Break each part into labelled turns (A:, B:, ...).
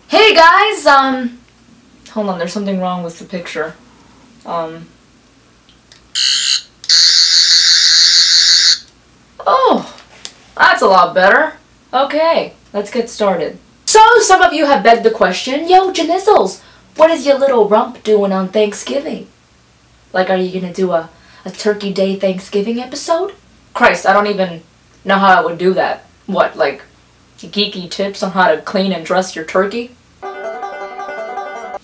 A: Hey guys, hold on, there's something wrong with the picture. Oh, that's a lot better. Okay, let's get started. So, some of you have begged the question, yo, Janizzles, what is your little rump doing on Thanksgiving? Like, are you gonna do a Turkey Day Thanksgiving episode? Christ, I don't even know how I would do that. What, like, geeky tips on how to clean and dress your turkey?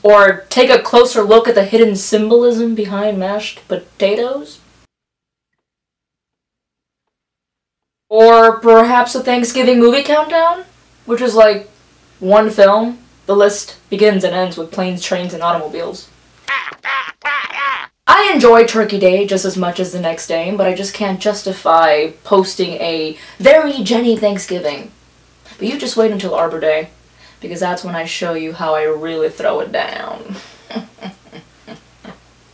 A: Or take a closer look at the hidden symbolism behind mashed potatoes? Or perhaps a Thanksgiving movie countdown? Which is like one film. The list begins and ends with planes, trains, and automobiles. I enjoy Turkey Day just as much as the next day, but I just can't justify posting a very Jenny Thanksgiving. But you just wait until Arbor Day, because that's when I show you how I really throw it down.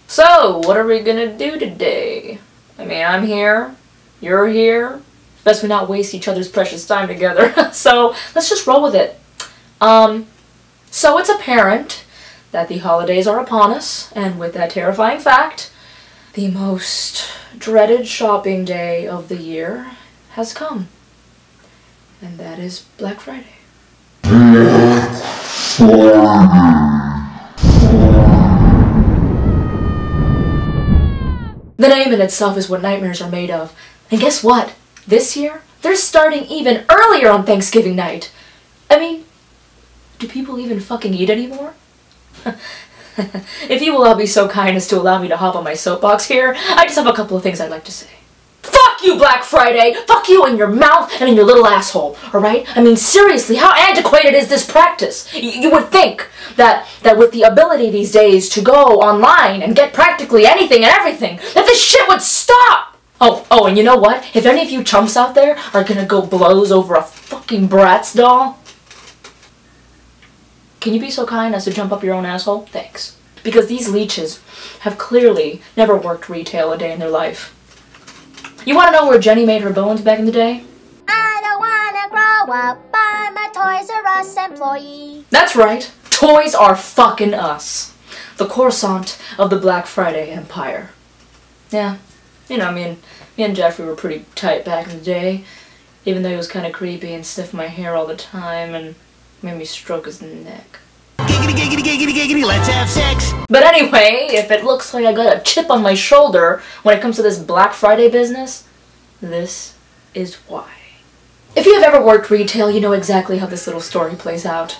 A: So, what are we gonna do today? I mean, I'm here, you're here. Best we not waste each other's precious time together. So, let's just roll with it. So it's apparent that the holidays are upon us, and with that terrifying fact, the most dreaded shopping day of the year has come. And that is Black Friday. The name in itself is what nightmares are made of. And guess what? This year, they're starting even earlier on Thanksgiving night. I mean, do people even fucking eat anymore? If you will all be so kind as to allow me to hop on my soapbox here, I just have a couple of things I'd like to say. Fuck you, Black Friday! Fuck you in your mouth and in your little asshole, alright? I mean, seriously, how antiquated is this practice? You would think that with the ability these days to go online and get practically anything and everything, that this shit would stop! Oh, and you know what? If any of you chumps out there are gonna go blows over a fucking Bratz doll, can you be so kind as to jump up your own asshole? Thanks. Because these leeches have clearly never worked retail a day in their life. You wanna know where Jenny made her bones back in the day?
B: I don't wanna grow up, I'm a Toys R Us employee.
A: That's right. Toys are fucking us. The croissant of the Black Friday empire. Yeah. You know, me and Jeffrey were pretty tight back in the day, even though he was kind of creepy and sniffed my hair all the time and made me stroke his neck.
C: Giggity, giggity, giggity, giggity, let's have sex!
A: But anyway, if it looks like I got a chip on my shoulder when it comes to this Black Friday business, this is why. If you have ever worked retail, you know exactly how this little story plays out.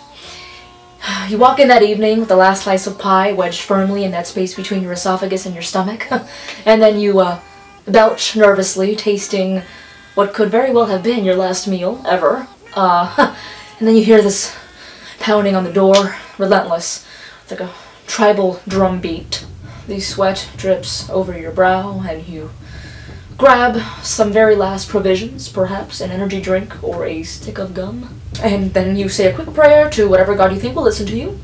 A: You walk in that evening with the last slice of pie wedged firmly in that space between your esophagus and your stomach, and then you, belch nervously, tasting what could very well have been your last meal ever. And then you hear this pounding on the door, relentless, like a tribal drum beat. The sweat drips over your brow, and you grab some very last provisions, perhaps an energy drink or a stick of gum. And then you say a quick prayer to whatever God you think will listen to you.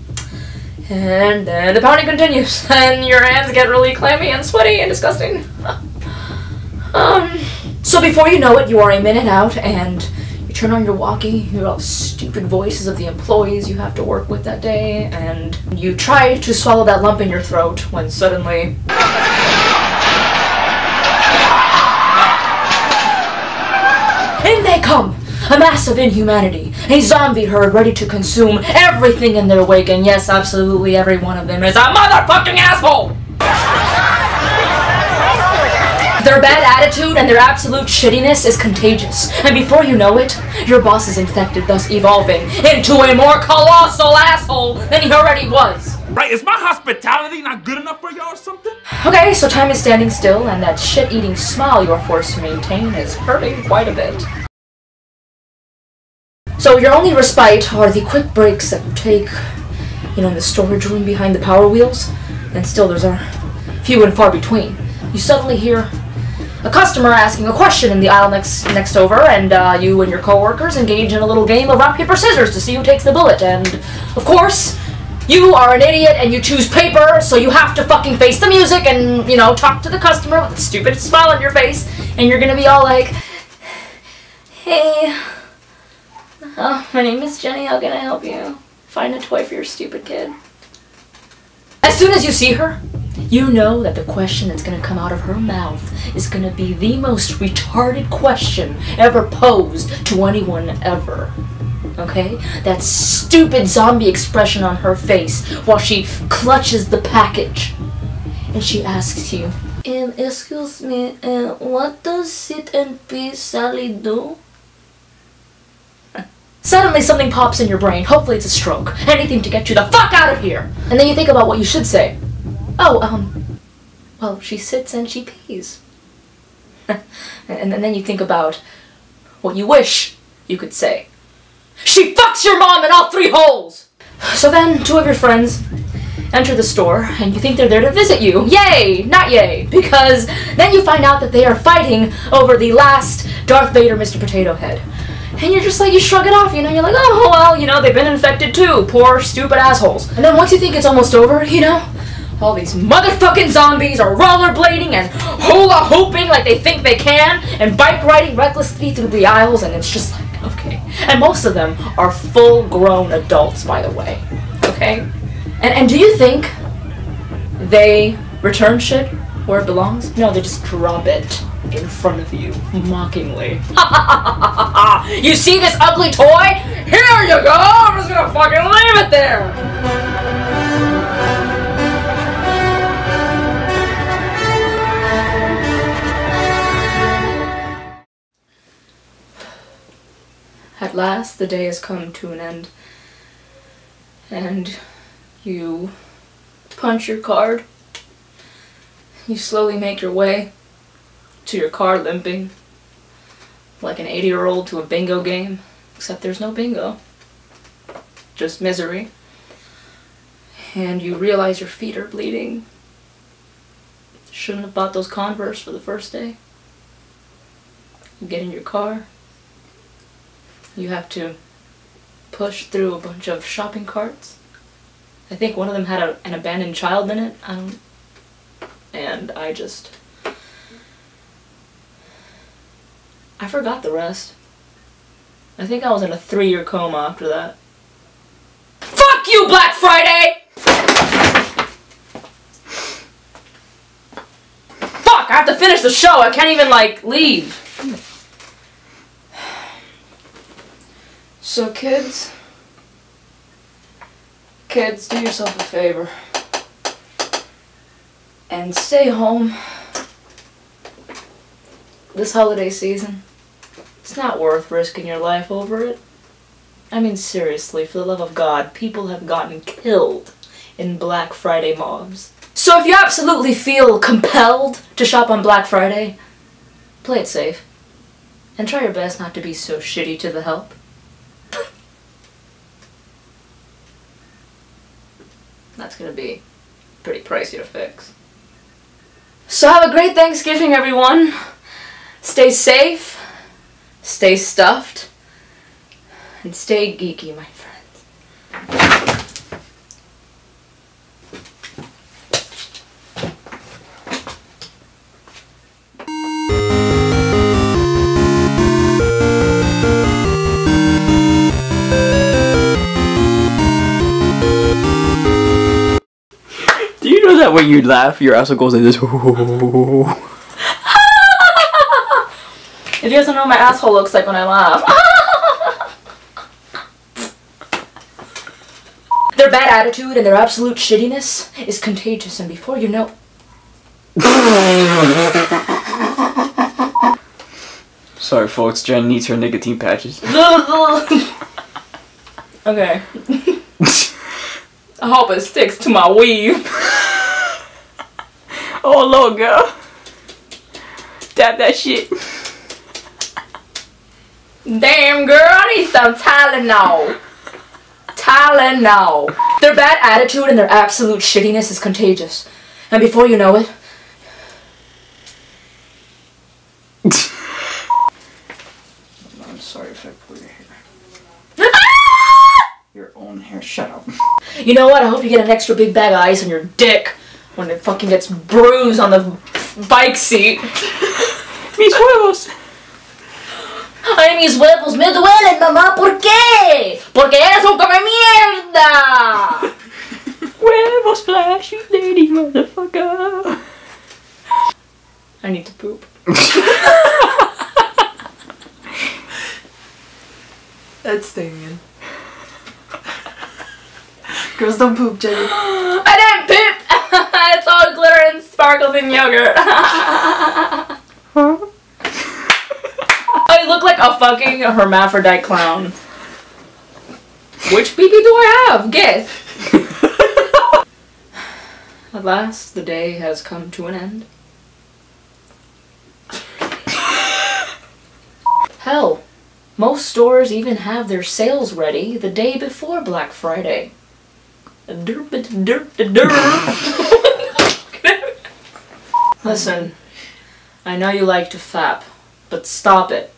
A: And then the pounding continues, and your hands get really clammy and sweaty and disgusting. So before you know it, you are a minute out, and you turn on your walkie, you hear all the stupid voices of the employees you have to work with that day, and you try to swallow that lump in your throat when suddenly... in they come! A mass of inhumanity, a zombie herd ready to consume everything in their wake, and yes, absolutely every one of them is a motherfucking asshole! Their bad attitude and their absolute shittiness is contagious, and before you know it, your boss is infected, thus evolving into a more colossal asshole than he already was.
C: Right, is my hospitality not good enough for y'all or something?
A: Okay, so time is standing still, and that shit-eating smile you're forced to maintain is hurting quite a bit. So your only respite are the quick breaks that you take, you know, in the storage room behind the Power Wheels, and still those are few and far between. You suddenly hear a customer asking a question in the aisle next over, and you and your coworkers engage in a little game of rock, paper, scissors to see who takes the bullet, and of course, you are an idiot and you choose paper, so you have to fucking face the music and, you know, talk to the customer with a stupid smile on your face, and you're gonna be all like, hey, Oh, my name is Jenny. How can I help you? Find a toy for your stupid kid. As soon as you see her, you know that the question that's gonna come out of her mouth is gonna be the most retarded question ever posed to anyone ever. Okay? That stupid zombie expression on her face while she clutches the package. And she asks you, excuse me, what does sit and pee Sally do? Suddenly something pops in your brain. Hopefully it's a stroke. Anything to get you the fuck out of here! And then you think about what you should say. Oh, well, she sits and she pees. and then you think about what you wish you could say. She fucks your mom in all 3 holes! So then, 2 of your friends enter the store, and you think they're there to visit you. Yay! Not yay! Because then you find out that they are fighting over the last Darth Vader Mr. Potato Head. And you're just like, you shrug it off, you know, you're like, oh, well, you know, they've been infected too. Poor, stupid assholes. And then once you think it's almost over, you know, all these motherfucking zombies are rollerblading and hula hooping like they think they can, and bike riding recklessly through the aisles, and it's just like, okay. And most of them are full-grown adults, by the way. Okay? And do you think they return shit where it belongs? No, they just drop it in front of you, mockingly. You see this ugly toy? Here you go! I'm just gonna fucking leave it there! At last, the day has come to an end, and you punch your card. You slowly make your way to your car limping, like an 80-year-old to a bingo game, except there's no bingo, just misery. And you realize your feet are bleeding. Shouldn't have bought those Converse for the first day. You get in your car. You have to push through a bunch of shopping carts. I think one of them had an abandoned child in it. And I forgot the rest. I think I was in a 3-year coma after that. Fuck you, Black Friday! Fuck, I have to finish the show. I can't even, like, leave. So kids, do yourself a favor and stay home this holiday season. It's not worth risking your life over it. I mean, seriously, for the love of God, people have gotten killed in Black Friday mobs. So if you absolutely feel compelled to shop on Black Friday, play it safe and try your best not to be so shitty to the help. That's gonna be pretty pricey to fix. So have a great Thanksgiving, everyone. Stay safe, stay stuffed, and stay geeky, my friends.
D: Do you know that when you laugh, your asshole goes like this?
A: If you guys don't know what my asshole looks like when I laugh. Their bad attitude and their absolute shittiness is contagious, and before you know...
D: Sorry folks, Jen needs her nicotine patches.
A: Okay. I hope it sticks to my weave.
D: Oh Lord, girl. Tap that shit.
A: Damn, girl, I need some Tylenol. Tylenol. Their bad attitude and their absolute shittiness is contagious. And before you know it...
D: I'm sorry if I pull your hair. Your own hair, shut up.
A: You know what? I hope you get an extra big bag of ice on your dick when it fucking gets bruised on the bike seat.
D: Mis huevos.
A: Ay, mis huevos me duelen, mamá. ¿Por qué? Porque eres un come mierda. Huevos flashy lady motherfucker. I need to poop.
D: That's staying in. Girls don't poop, Jenny.
A: I didn't poop! It's all glitter and sparkles and yogurt. I look like a fucking hermaphrodite clown. Which pee-pee do I have? Guess. At last, the day has come to an end. Hell, most stores even have their sales ready the day before Black Friday. Listen, I know you like to fap, but stop it.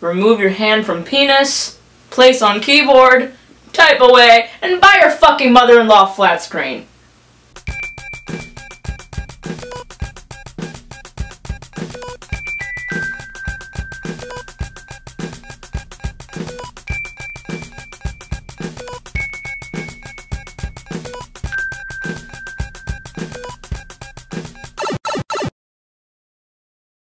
A: Remove your hand from penis, place on keyboard, type away, and buy your fucking mother-in-law flat screen.